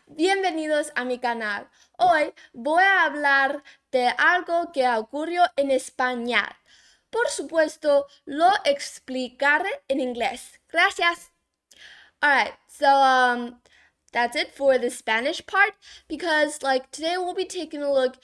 bienvenidos a mi canal. Hoy voy a hablar de algo que ocurrió en España. Por supuesto, lo explicaré en inglés. Gracias. Alright, so that's it for the Spanish part because today we'll be taking a look.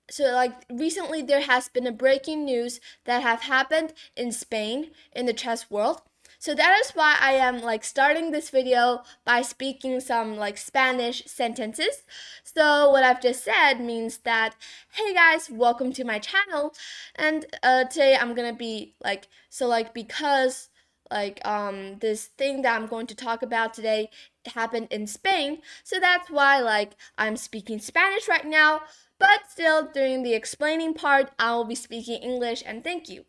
So recently there has been a breaking news that have happened in Spain in the chess world. So that is why I am starting this video by speaking some Spanish sentences. So what I've just said means that, hey guys, welcome to my channel. And today I'm gonna be because this thing that I'm going to talk about today happened in Spain, so that's why I'm speaking Spanish right now, but still during the explaining part I will be speaking English, and thank you.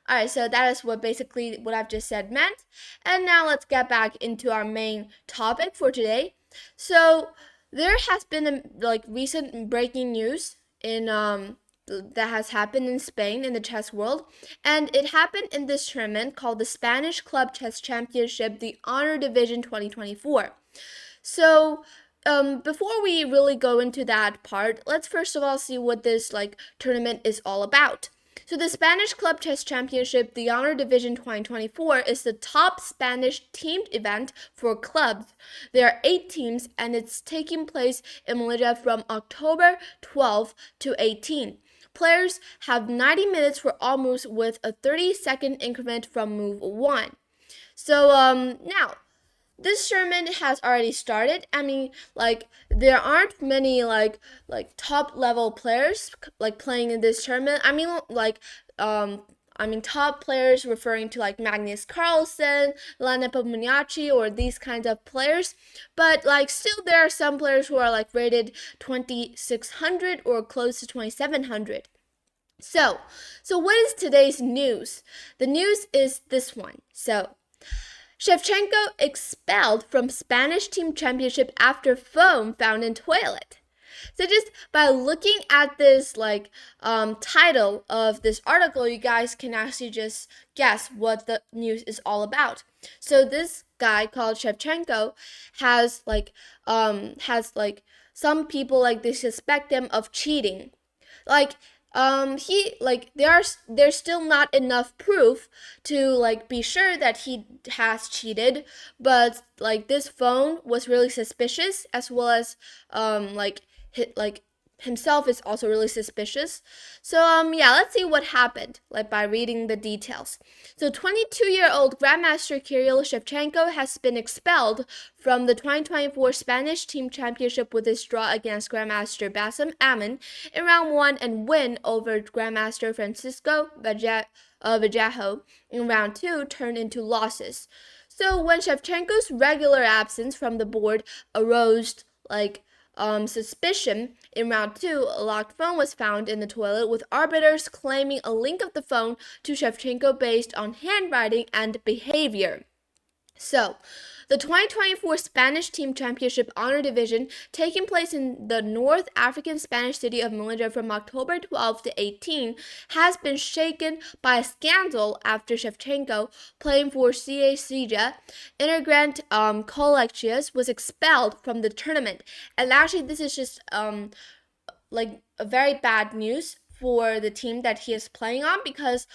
Alright, so that is basically what I've just said meant. And now let's get back into our main topic for today. So there has been a recent breaking news in that has happened in Spain in the chess world, and it happened in this tournament called the Spanish Club Chess Championship, the Honor Division 2024. So before we really go into that part, let's first of all see what this tournament is all about. So the Spanish Club Chess Championship, the Honor Division 2024, is the top Spanish teamed event for clubs. There are 8 teams, and it's taking place in Malaysia from October 12 to 18. Players have 90 minutes for all moves with a 30-second increment from move 1. So now, this tournament has already started. I mean, there aren't many top level players playing in this tournament. I mean top players referring to Magnus Carlsen, Lana Pomuniachi, or these kinds of players. But still there are some players who are rated 2600 or close to 2700. So what is today's news? The news is this one. So Shevchenko expelled from Spanish team championship after phone found in toilet. So just by looking at this title of this article, you guys can actually just guess what the news is all about. So this guy called Shevchenko has some people they suspect him of cheating. There's still not enough proof to be sure that he has cheated, but this phone was really suspicious, as well as himself is also really suspicious. So yeah, let's see what happened by reading the details. So 22-year-old Grandmaster Kirill Shevchenko has been expelled from the 2024 Spanish Team Championship with his draw against Grandmaster Bassem Amin in round 1 and win over Grandmaster Francisco Vallejo in round 2 turned into losses. So when Shevchenko's regular absence from the board arose suspicion, in round 2, a locked phone was found in the toilet, with arbiters claiming a link of the phone to Shevchenko based on handwriting and behavior. So, the 2024 Spanish Team Championship Honor Division, taking place in the North African Spanish city of Malaysia from October 12 to 18, has been shaken by a scandal after Shevchenko, playing for CA Sija, Integrant Colegius, was expelled from the tournament. And actually, this is just a very bad news for the team that he is playing on, because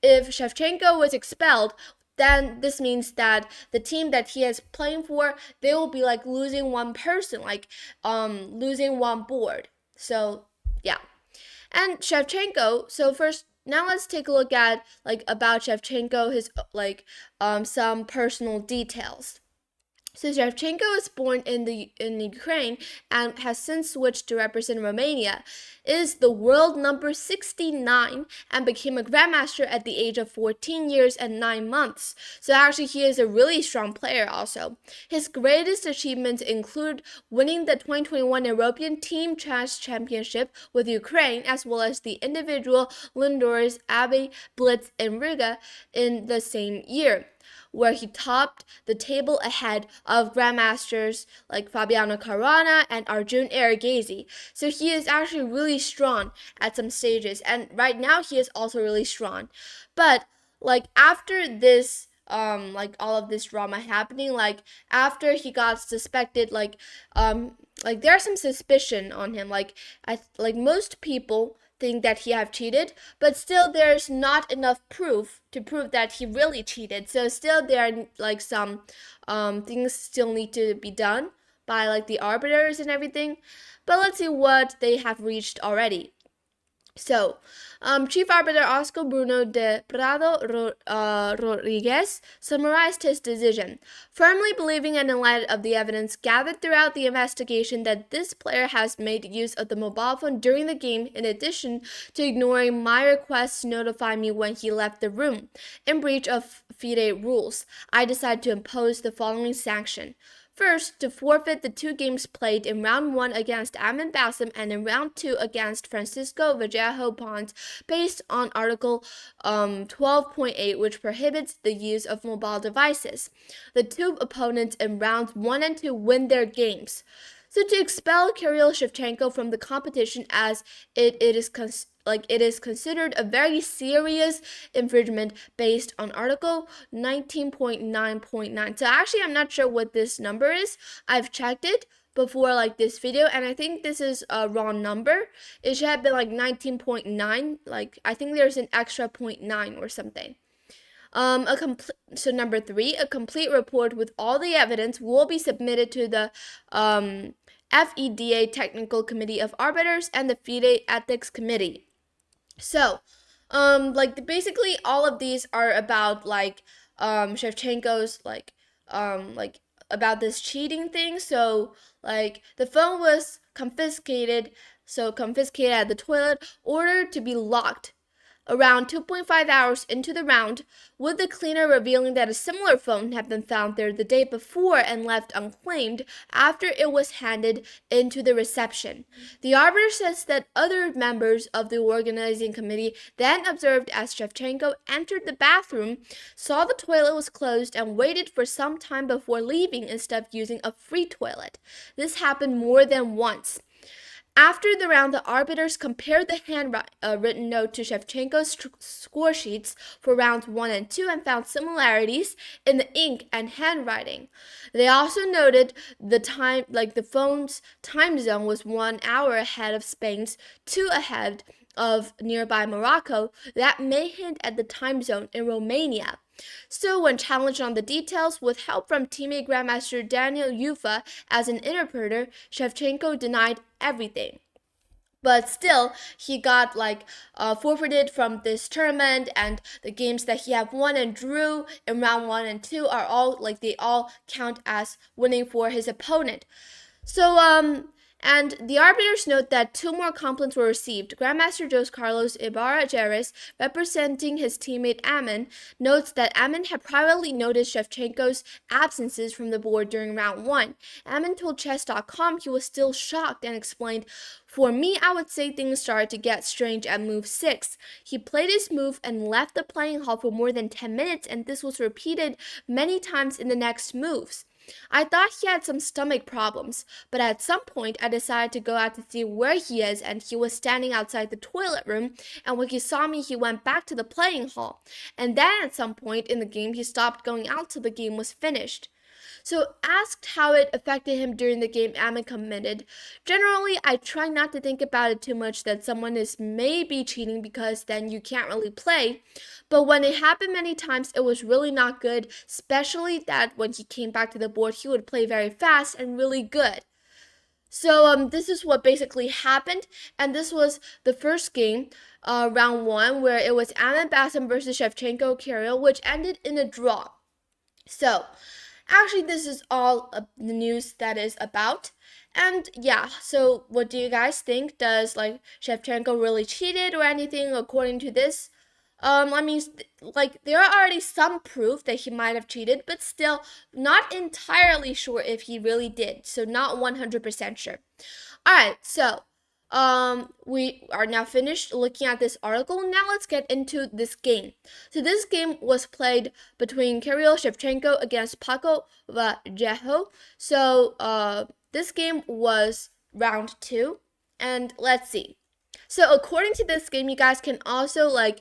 if Shevchenko was expelled, then this means that the team that he is playing for, they will be losing one person, losing one board. So yeah. And Shevchenko, so first, now let's take a look at about Shevchenko, his some personal details. So Shevchenko was born in Ukraine and has since switched to represent Romania, is the world number 69, and became a grandmaster at the age of 14 years and 9 months. So actually he is a really strong player also. His greatest achievements include winning the 2021 European Team Chess Championship with Ukraine, as well as the individual Lindor's Abbey Blitz in Riga in the same year, where he topped the table ahead of grandmasters like Fabiano Caruana and Arjun Ergasi. So he is actually really strong at some stages, and right now he is also really strong. But after this like all of this drama happening. Like after he got suspected, like there's some suspicion on him. Like like most people think that he have cheated, but still there's not enough proof to prove that he really cheated. So still there are like some things still need to be done by like the arbiters and everything. But let's see what they have reached already. So, Chief Arbiter Oscar Bruno de Prado Rodriguez summarized his decision, firmly believing and in light of the evidence gathered throughout the investigation that this player has made use of the mobile phone during the game in addition to ignoring my request to notify me when he left the room. In breach of FIDE rules, I decided to impose the following sanction. First, to forfeit the 2 games played in round 1 against Amin Bassam and in round 2 against Francisco Vallejo Pons based on Article 12.8, which prohibits the use of mobile devices. The 2 opponents in rounds 1 and 2 win their games. So to expel Kirill Shevchenko from the competition as it is considered a very serious infringement based on Article 19.9.9. So actually, I'm not sure what this number is. I've checked it before like this video, and I think this is a wrong number. It should have been like 19.9. Like I think there's an extra 0.9 or something. So number 3, a complete report with all the evidence will be submitted to the FEDA Technical Committee of Arbiters and the FIDE Ethics Committee. So, like basically all of these are about like Shevchenko's like about this cheating thing. So like the phone was confiscated, confiscated at the toilet, ordered to be locked. Around 2.5 hours into the round, with the cleaner revealing that a similar phone had been found there the day before and left unclaimed after it was handed into the reception. The arbiter says that other members of the organizing committee then observed as Shevchenko entered the bathroom, saw the toilet was closed, and waited for some time before leaving instead of using a free toilet. This happened more than once. After the round, the arbiters compared the handwritten note to Shevchenko's score sheets for rounds 1 and 2 and found similarities in the ink and handwriting. They also noted the time, like the phone's time zone was 1 hour ahead of Spain's, 2 ahead of nearby Morocco. That may hint at the time zone in Romania. So, when challenged on the details, with help from teammate Grandmaster Daniel Yufa as an interpreter, Shevchenko denied everything. But still, he got forfeited from this tournament, and the games that he have won and drew in round 1 and 2 are all they all count as winning for his opponent. So, and the arbiters note that 2 more complaints were received. Grandmaster Jose Carlos Ibarra Jerez, representing his teammate Amin, notes that Amin had privately noticed Shevchenko's absences from the board during round 1. Amin told chess.com he was still shocked and explained, "For me, I would say things started to get strange at move 6. He played his move and left the playing hall for more than 10 minutes, and this was repeated many times in the next moves. I thought he had some stomach problems, but at some point I decided to go out to see where he is, and he was standing outside the toilet room, and when he saw me he went back to the playing hall, and then at some point in the game he stopped going out till the game was finished." So asked how it affected him during the game, Amin commented, "Generally, I try not to think about it too much that someone is maybe cheating because then you can't really play. But when it happened many times, it was really not good, especially that when he came back to the board, he would play very fast and really good." So this is what basically happened, and this was the first game, round 1, where it was Amin Bassam versus Shevchenko Kirill, which ended in a draw. So actually, this is all the news that is about. And yeah, so what do you guys think? Does Shevchenko really cheated or anything according to this? I mean, there are already some proof that he might have cheated, but still not entirely sure if he really did. So not 100% sure. Alright, so we are now finished looking at this article. Now let's get into this game. So this game was played between Kirill Shevchenko against Paco Vallejo. So this game was round 2, and let's see. So according to this game, you guys can also try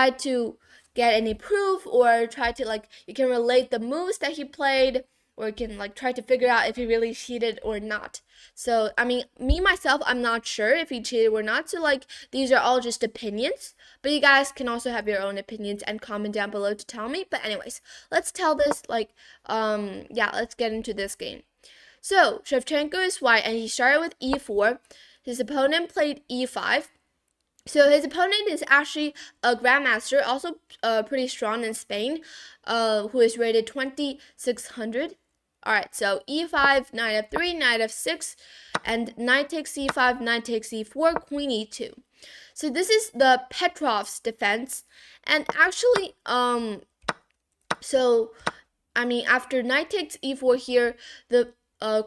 to get any proof or try to like, you can relate the moves that he played, or you can like try to figure out if he really cheated or not. So I mean, me myself, I'm not sure if he cheated or not, so like these are all just opinions, but you guys can also have your own opinions and comment down below to tell me. But anyways, let's tell this like yeah, let's get into this game. So Shevchenko is white and he started with e4. His opponent played e5. So his opponent is actually a grandmaster, also pretty strong in Spain, who is rated 2600. All right, so e5, knight f3, knight f6, and knight takes c5, knight takes e4, queen e2. So this is the Petrov's defense, and actually, so I mean, after knight takes e4 here, the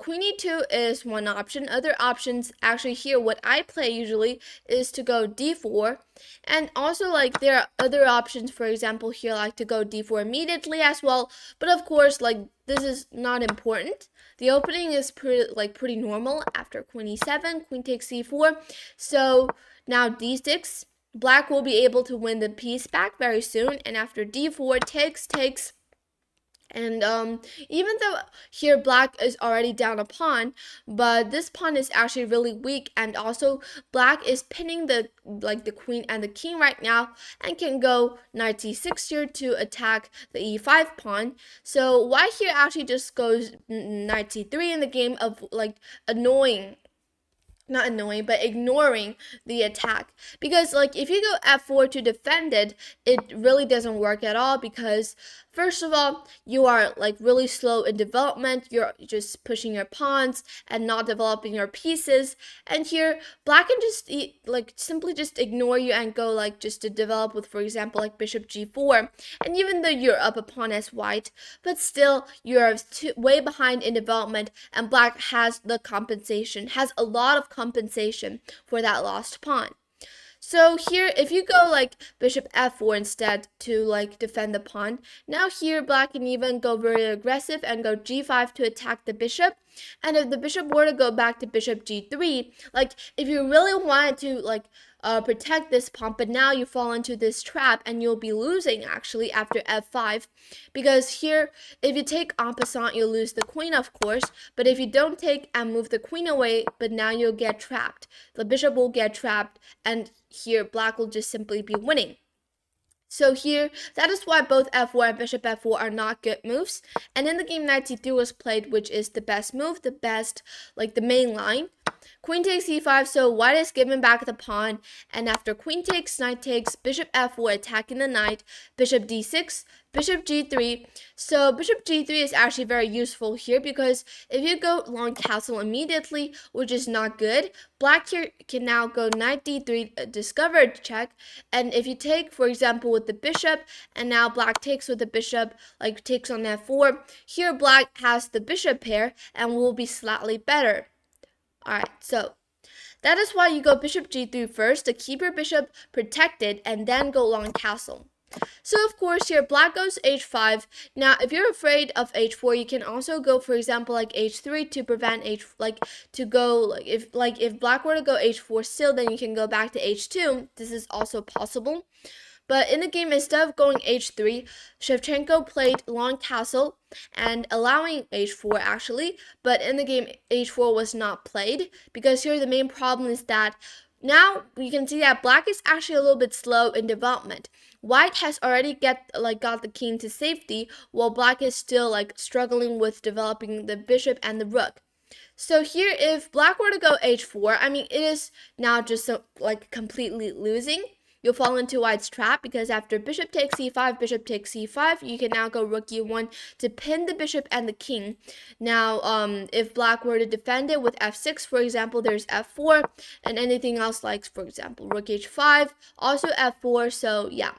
queen e2 is one option. Other options, actually here, what I play usually is to go d4. And also, like, there are other options, for example, here, like to go d4 immediately as well. But of course, like, this is not important. The opening is pretty normal after queen e7, queen takes c4. So now d6, black will be able to win the piece back very soon. And after d4, takes. And even though here black is already down a pawn, but this pawn is actually really weak, and also black is pinning the queen and the king right now, and can go knight c6 here to attack the e5 pawn. So white here actually just goes knight c3 in the game of like not annoying, but ignoring the attack. Because like if you go f4 to defend it, it really doesn't work at all, because first of all, you are like really slow in development. You're just pushing your pawns and not developing your pieces. And here black can just simply just ignore you and go like just to develop with, for example, like bishop g4. And even though you're up a pawn as white, but still you're way behind in development, and black has the compensation, has a lot of compensation for that lost pawn. So here, if you go like bishop f4 instead to like defend the pawn, now here black can even go very aggressive and go g5 to attack the bishop. And if the bishop were to go back to bishop g3, like if you really wanted to like protect this pawn, but now you fall into this trap and you'll be losing actually after f5, because here if you take en passant, you'll lose the queen, of course, but if you don't take and move the queen away, but now you'll get trapped, the bishop will get trapped, and here black will just simply be winning. So here, that is why both f4 and bishop f4 are not good moves. And in the game, knight c3 was played, which is the best move, the best, like the main line. Queen takes e5, so white is given back the pawn, and after queen takes, knight takes, bishop f4 attacking the knight, bishop d6, bishop g3. So bishop g3 is actually very useful here, because if you go long castle immediately, which is not good, black here can now go knight d3, discovered check, and if you take, for example, with the bishop, and now black takes with the bishop, like takes on f4, here black has the bishop pair and will be slightly better. Alright, so that is why you go bishop g3 first to keep your bishop protected, and then go long castle. So of course here black goes h5. Now if you're afraid of h4, you can also go, for example, like h3 to prevent if black were to go h4 still, then you can go back to h2. This is also possible. But in the game, instead of going h3, Shevchenko played long castle and allowing h4 actually, but in the game h4 was not played, because here the main problem is that now you can see that black is actually a little bit slow in development. White has already got the king to safety, while black is still like struggling with developing the bishop and the rook. So here, if black were to go h4, I mean, it is now just like completely losing. You'll fall into white's trap, because after bishop takes c5, bishop takes c5, you can now go rook e1 to pin the bishop and the king. Now, if black were to defend it with f6, for example, there's f4, and anything else like, for example, rook h5, also f4, so yeah.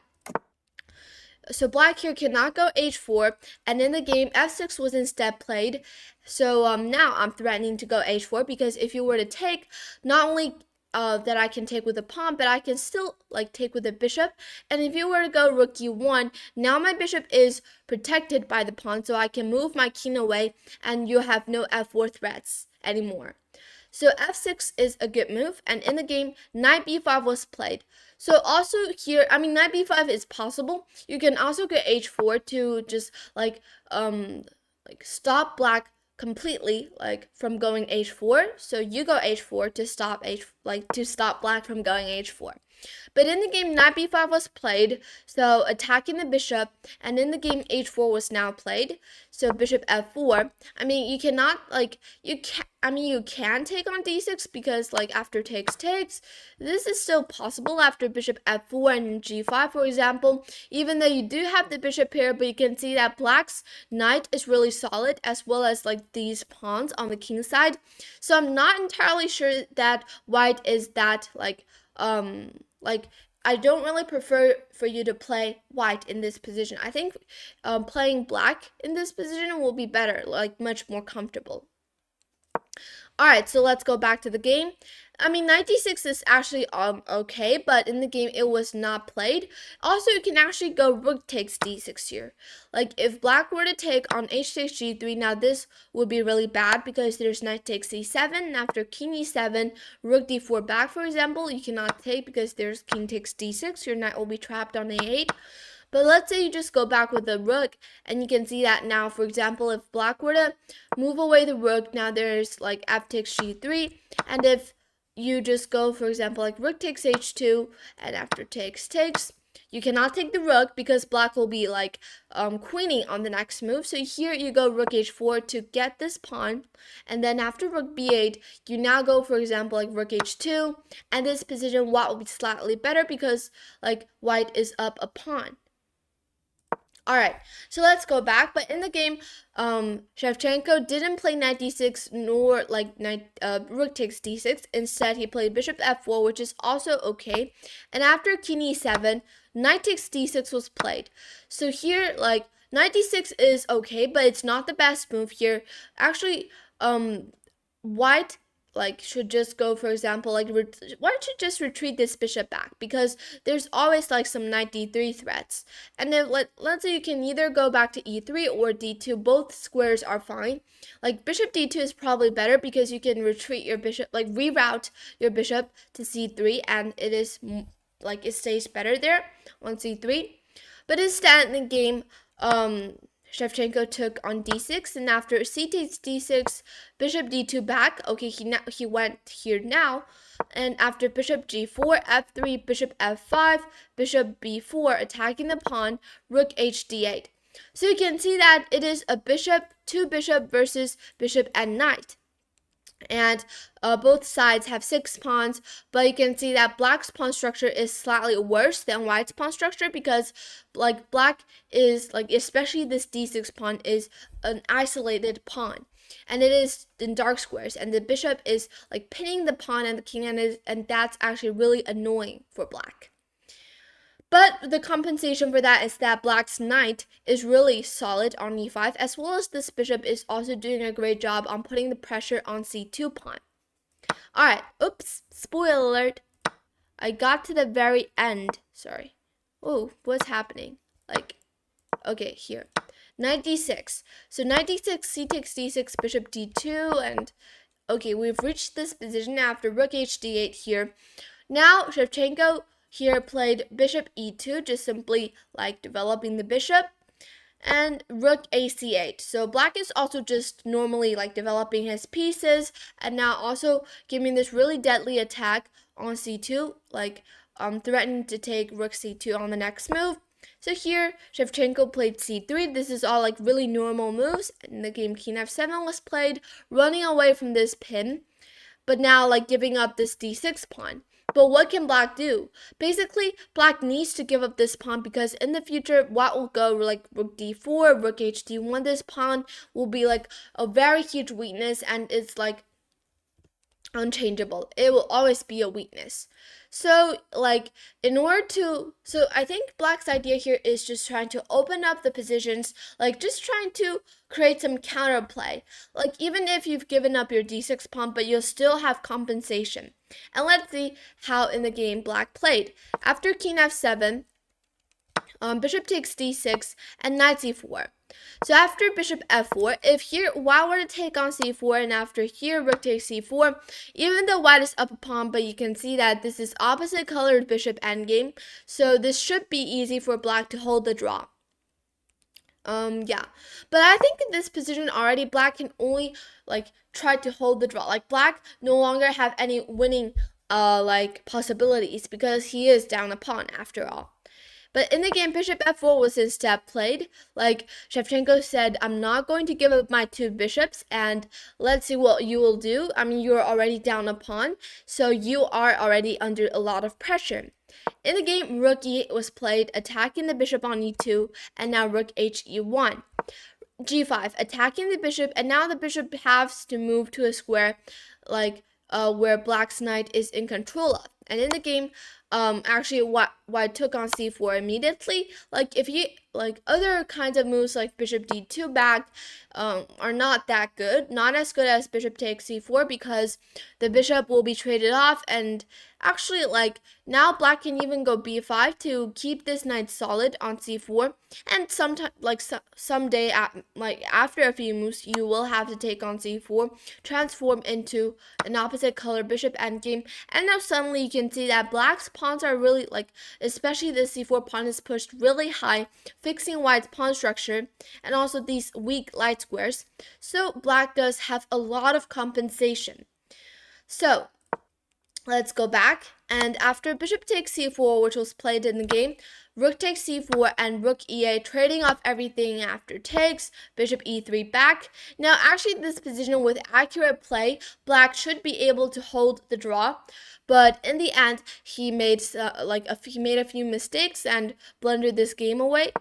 So black here cannot go h4, and in the game, f6 was instead played. So now I'm threatening to go h4, because if you were to take, not only that I can take with a pawn, but I can still like take with a bishop. And if you were to go rook e1, now my bishop is protected by the pawn, so I can move my king away, and you have no f4 threats anymore. So f6 is a good move, and in the game, knight b5 was played. So also here, I mean, knight b5 is possible. You can also get h4 to just like stop black completely, like from going h4. So you go h4 to stop black from going h4. But in the game, knight b5 was played, so attacking the bishop, and in the game, h4 was now played, so bishop f4. I mean, you cannot, like, you can take on d6 because, like, after takes, this is still possible after bishop f4 and g5, for example, even though you do have the bishop here, but you can see that black's knight is really solid, as well as, like, these pawns on the king side. So I'm not entirely sure that white is that, like, I don't really prefer for you to play white in this position. I think playing black in this position will be better, like much more comfortable. Alright, so let's go back to the game. I mean, knight d6 is actually okay, but in the game it was not played. Also, you can actually go rook takes d6 here. Like, if black were to take on h takes g3, now this would be really bad because there's knight takes c7, and after king e7, rook d4 back, for example, you cannot take because there's king takes d6, your knight will be trapped on a8. But let's say you just go back with the rook, and you can see that now, for example, if black were to move away the rook, now there's like f takes g3, and if you just go, for example, like rook takes h2, and after takes, you cannot take the rook because black will be like queening on the next move. So here you go rook h4 to get this pawn, and then after rook b8, you now go, for example, like rook h2, and this position white will be slightly better because like white is up a pawn. Alright, so let's go back. But in the game, Shevchenko didn't play knight d6 nor like rook takes d6. Instead, he played bishop f4, which is also okay. And after king e7, knight takes d6 was played. So here, like, knight d6 is okay, but it's not the best move here. Actually, white should just go, for example, like white should just retreat this bishop back because there's always like some knight d3 threats. And then let's say you can either go back to e3 or d2. Both squares are fine. Like bishop d2 is probably better because you can retreat your bishop, like reroute your bishop to c3, and it is like it stays better there on c3. But instead in the game, Shevchenko took on d6, and after c takes d6, bishop d2 back. Okay, he went here now, and after bishop g4, f3, bishop f5, bishop b4, attacking the pawn, rook h d8. So you can see that it is a bishop, two bishop versus bishop and knight. And both sides have 6 pawns, but you can see that black's pawn structure is slightly worse than white's pawn structure because like black is like, especially this d6 pawn is an isolated pawn, and it is in dark squares, and the bishop is like pinning the pawn and the king, and that's actually really annoying for black. But the compensation for that is that black's knight is really solid on e5, as well as this bishop is also doing a great job on putting the pressure on c2 pawn. Alright, oops, spoiler alert. I got to the very end. Sorry. Oh, what's happening? Like, okay, here. Knight d6. So knight d6, c takes d6, bishop d2, and okay, we've reached this position after rook h d8 here. Now, Shevchenko here played bishop e2, just simply like developing the bishop, and rook ac8. So black is also just normally like developing his pieces, and now also giving this really deadly attack on c2, like threatening to take rook c2 on the next move. So here, Shevchenko played c3. This is all like really normal moves. In the game, king f7 was played, running away from this pin, but now like giving up this d6 pawn. But what can black do? Basically, black needs to give up this pawn because in the future, white will go like rook d4, rook h d1. This pawn will be like a very huge weakness, and it's like unchangeable. It will always be a weakness. So like so I think black's idea here is just trying to open up the positions, like just trying to create some counterplay. Like even if you've given up your d6 pawn, but you'll still have compensation. And let's see how in the game black played. After king f7, bishop takes d6, and knight c4. So after bishop f4, if here white were to take on c4, and after here rook takes c4, even though white is up a pawn, but you can see that this is opposite colored bishop endgame, so this should be easy for black to hold the draw. Yeah, but I think in this position already, black can only like try to hold the draw. Like black no longer have any winning like possibilities because he is down a pawn after all. But in the game, bishop f4 was instead played. Like Shevchenko said, I'm not going to give up my two bishops, and let's see what you will do. I mean, you're already down a pawn, so you are already under a lot of pressure. In the game, rook e8 was played, attacking the bishop on e2, and now rook h e1. g5, attacking the bishop, and now the bishop has to move to a square like where black's knight is in control of. And in the game, actually white took on c4 immediately. Like if you like other kinds of moves like bishop d2 back are not that good, not as good as bishop takes c4, because the bishop will be traded off, and actually like now black can even go b5 to keep this knight solid on c4, and sometime like someday like after a few moves you will have to take on c4, transform into an opposite color bishop endgame, and now suddenly you can see that black's pawns are really like, especially the c4 pawn is pushed really high, fixing white's pawn structure and also these weak light squares. So black does have a lot of compensation. So let's go back, and after bishop takes c4, which was played in the game, rook takes c4 and rook e8, trading off everything after takes, bishop e3 back. Now actually this position with accurate play, black should be able to hold the draw, but in the end he made a few mistakes and blundered this game away.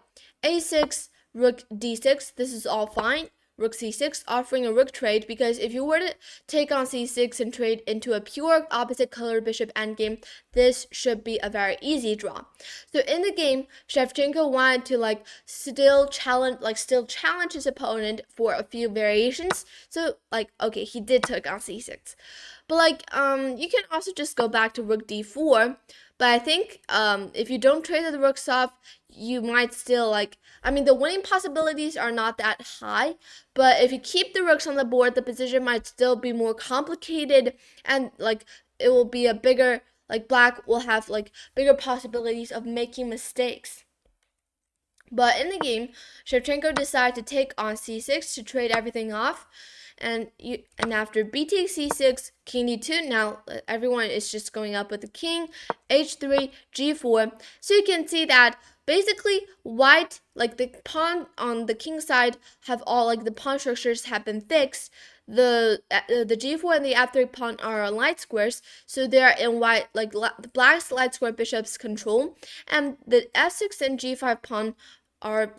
a6, rook d6, this is all fine. Rook c6, offering a rook trade, because if you were to take on c6 and trade into a pure opposite color bishop endgame, this should be a very easy draw. So in the game, Shevchenko wanted to still challenge his opponent for a few variations. So okay, he did take on c6. But you can also just go back to rook d4. But I think if you don't trade the rooks off, you might still the winning possibilities are not that high, but if you keep the rooks on the board, the position might still be more complicated, and it will be a bigger, black will have bigger possibilities of making mistakes. But in the game, Shevchenko decided to take on c6 to trade everything off. And after b takes c6, king d2, now everyone is just going up with the king, h3, g4. So you can see that basically white, the pawn on the king side have all the pawn structures have been fixed. The g4 and the f3 pawn are light squares, so they are in white the black's light square bishop's control, and the f6 and g5 pawn are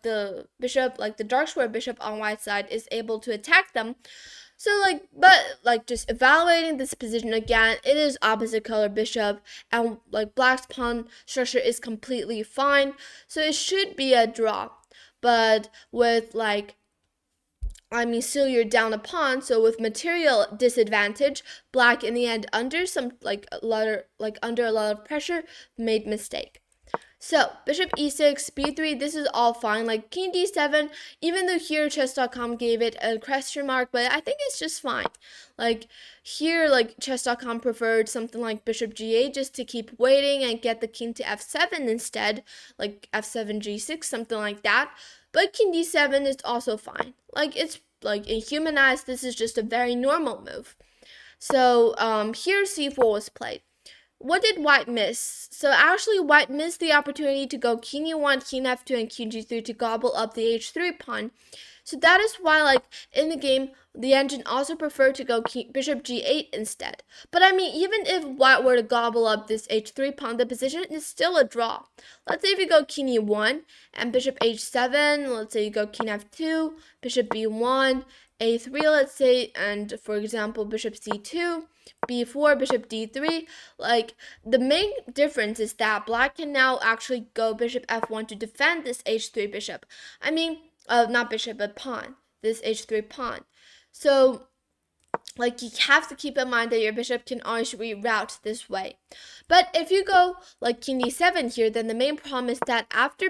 the bishop, the dark square bishop on white side is able to attack them. So just evaluating this position again, it is opposite color bishop, and black's pawn structure is completely fine, so it should be a draw. But with still you're down a pawn, so with material disadvantage, black in the end under under a lot of pressure made mistake. So, bishop e6, b3, this is all fine. King d7, even though here chess.com gave it a question mark, but I think it's just fine. Here, chess.com preferred something like bishop g8 just to keep waiting and get the king to f7 instead, f7, g6, something like that. But king d7 is also fine. It's in human eyes, this is just a very normal move. So, here c4 was played. What did white miss? So actually white missed the opportunity to go king e1, king f2, and king g3 to gobble up the h3 pawn. So that is why in the game, the engine also preferred to go bishop g8 instead. But even if white were to gobble up this h3 pawn, the position is still a draw. Let's say if you go king e1 and bishop h7, let's say you go king f2, bishop b1, a3, let's say, and for example, bishop c2, b4, bishop d3. The main difference is that black can now actually go bishop f1 to defend this h3 bishop. Not bishop, but pawn, this h3 pawn. So like you have to keep in mind that your bishop can always reroute this way. But if you go like king d7 here, then the main problem is that after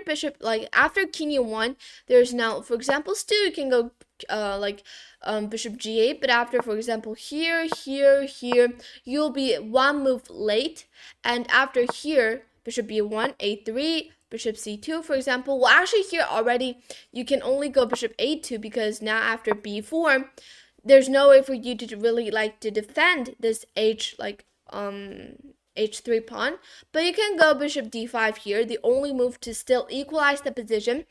after king e1, there's now, for example, still you can go bishop g8, but after, for example, here, you'll be one move late, and after here, bishop b1, a3, bishop c2, for example. Well, actually here already, you can only go bishop a2 because now after b4, there's no way for you to really like to defend this h3 pawn, but you can go bishop d5 here, the only move to still equalize the position,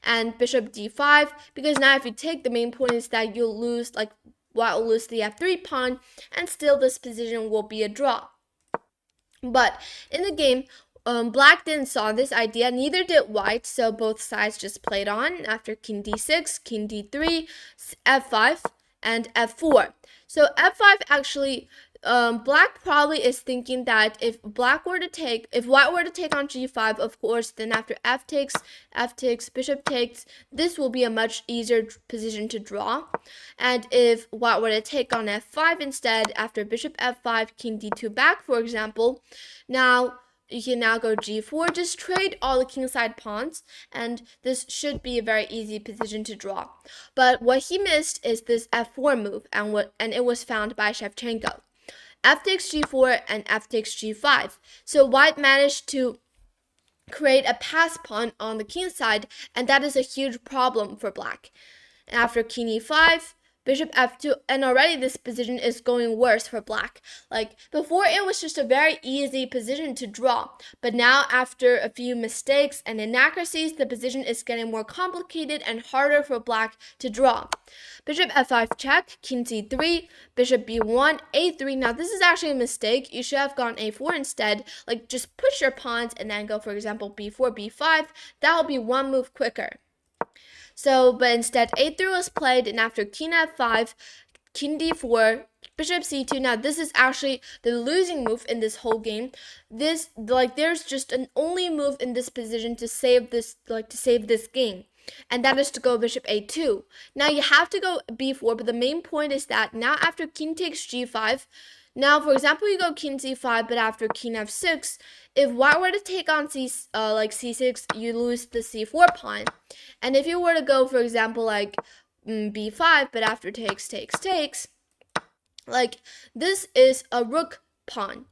and bishop d5, because now if you take, the main point is that you'll lose, like white will lose the f3 pawn, and still this position will be a draw. But in the game, black didn't saw this idea, neither did white, so both sides just played on after king d6, king d3, f5, and f4. So f5 actually, black probably is thinking that if white were to take on g5, of course, then after f takes, bishop takes, this will be a much easier position to draw. And if white were to take on f5 instead, after bishop f5, king d2 back, for example, now you can now go g4, just trade all the kingside pawns, and this should be a very easy position to draw. But what he missed is this f4 move, and it was found by Shevchenko. F takes g4 and f takes g5. So white managed to create a pass pawn on the king side, and that is a huge problem for black. After king e5, bishop f2, and already this position is going worse for black. Like before, it was just a very easy position to draw, but now after a few mistakes and inaccuracies, the position is getting more complicated and harder for black to draw. Bishop f5 check, king c3, bishop b1, a3. Now this is actually a mistake. You should have gone a4 instead. Like just push your pawns and then go, for example, b4, b5. That will be one move quicker. So, but instead a3 was played, and after king f5, king d4, bishop c2. Now this is actually the losing move in this whole game. This, like, there's just an only move in this position to save this, game, and that is to go bishop a2. Now you have to go b4, but the main point is that now after king takes g5, now, for example, you go king c5, but after king f6, if white were to take on c6, you lose the c4 pawn. And if you were to go, for example, like b5, but after takes, like this is a rook pawn.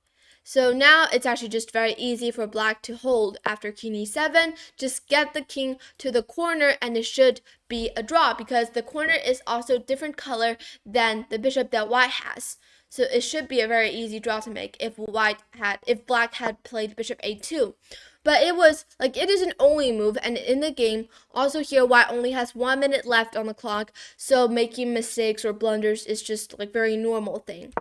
So now it's actually just very easy for black to hold after king e7. Just get the king to the corner and it should be a draw, because the corner is also a different color than the bishop that white has. So it should be a very easy draw to make if black had played bishop a2. But it was like, it is an only move, and in the game, also here, white only has 1 minute left on the clock, so making mistakes or blunders is just like very normal thing.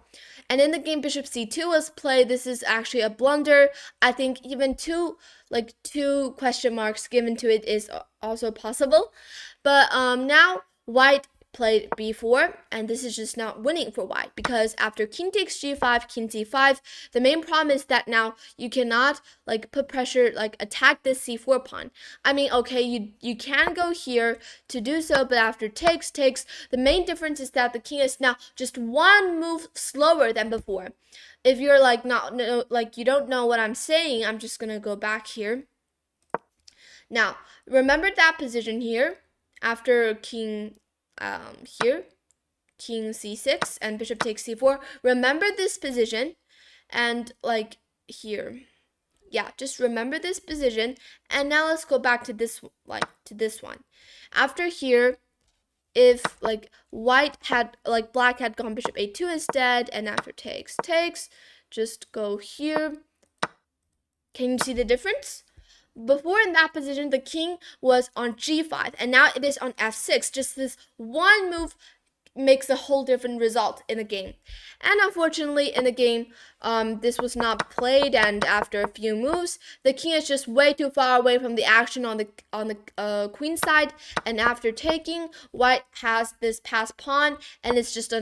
And in the game, bishop c2 was played. This is actually a blunder. I think even two question marks given to it is also possible. But now white played b4, and this is just not winning for white, because after king takes g5, king c5, the main problem is that now you cannot like put pressure, like attack this c4 pawn. I mean, okay, you can go here to do so, but after takes, the main difference is that the king is now just one move slower than before. If you're like you don't know what I'm saying, I'm just gonna go back here. Now remember that position here after king here, king c6 and bishop takes c4. Remember this position, and like here, yeah, just remember this position. And now let's go back to this one. After here, if like black had gone bishop a2 instead, and after takes, just go here. Can you see the difference? Before, in that position, the king was on g5, and now it is on f6. Just this one move makes a whole different result in the game. And unfortunately, in the game, this was not played, and after a few moves, the king is just way too far away from the action on the queen side. And after taking, white has this pass pawn, and it's just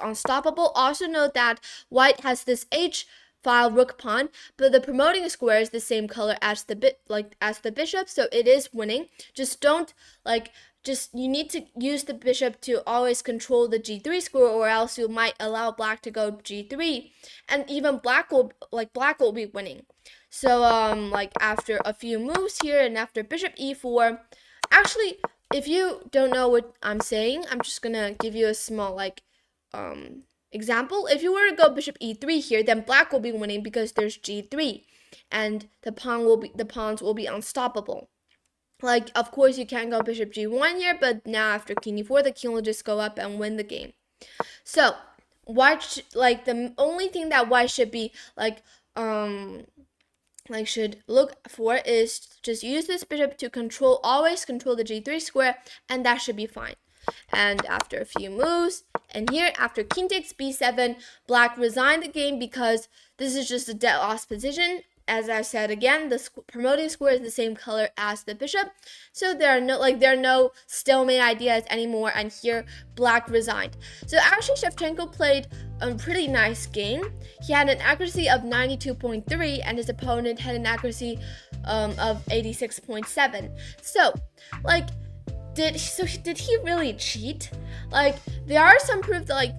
unstoppable. Also note that white has this h-file rook pawn, but the promoting square is the same color as the bishop, so it is winning. Just don't you need to use the bishop to always control the g3 square, or else you might allow black to go g3, and even black will be winning. So like after a few moves here and after bishop e4, actually, if you don't know what I'm saying, I'm just gonna give you a small example. If you were to go bishop e3 here, then black will be winning because there's g3, and the pawns will be unstoppable. Like, of course, you can go bishop g1 here, but now after king e4, the king will just go up and win the game. So white, the only thing that white should be should look for is just use this bishop to always control the g3 square, and that should be fine. And after a few moves, and here after king takes b7, black resigned the game because this is just a dead lost position. As I said again, the promoting square is the same color as the bishop, so there are no stalemate ideas anymore, and here black resigned. So actually Shevchenko played a pretty nice game. He had an accuracy of 92.3 and his opponent had an accuracy of 86.7. So did he really cheat? There are some proof that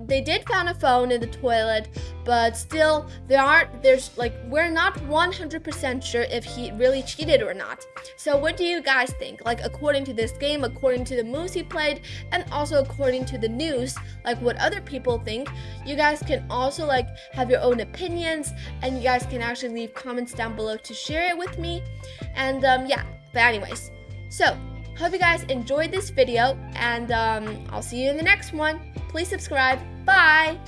they did found a phone in the toilet, but still we're not 100% sure if he really cheated or not. So what do you guys think? According to this game, according to the moves he played, and also according to the news, what other people think, you guys can also have your own opinions, and you guys can actually leave comments down below to share it with me. And yeah, but anyways, so hope you guys enjoyed this video, and I'll see you in the next one. Please subscribe. Bye!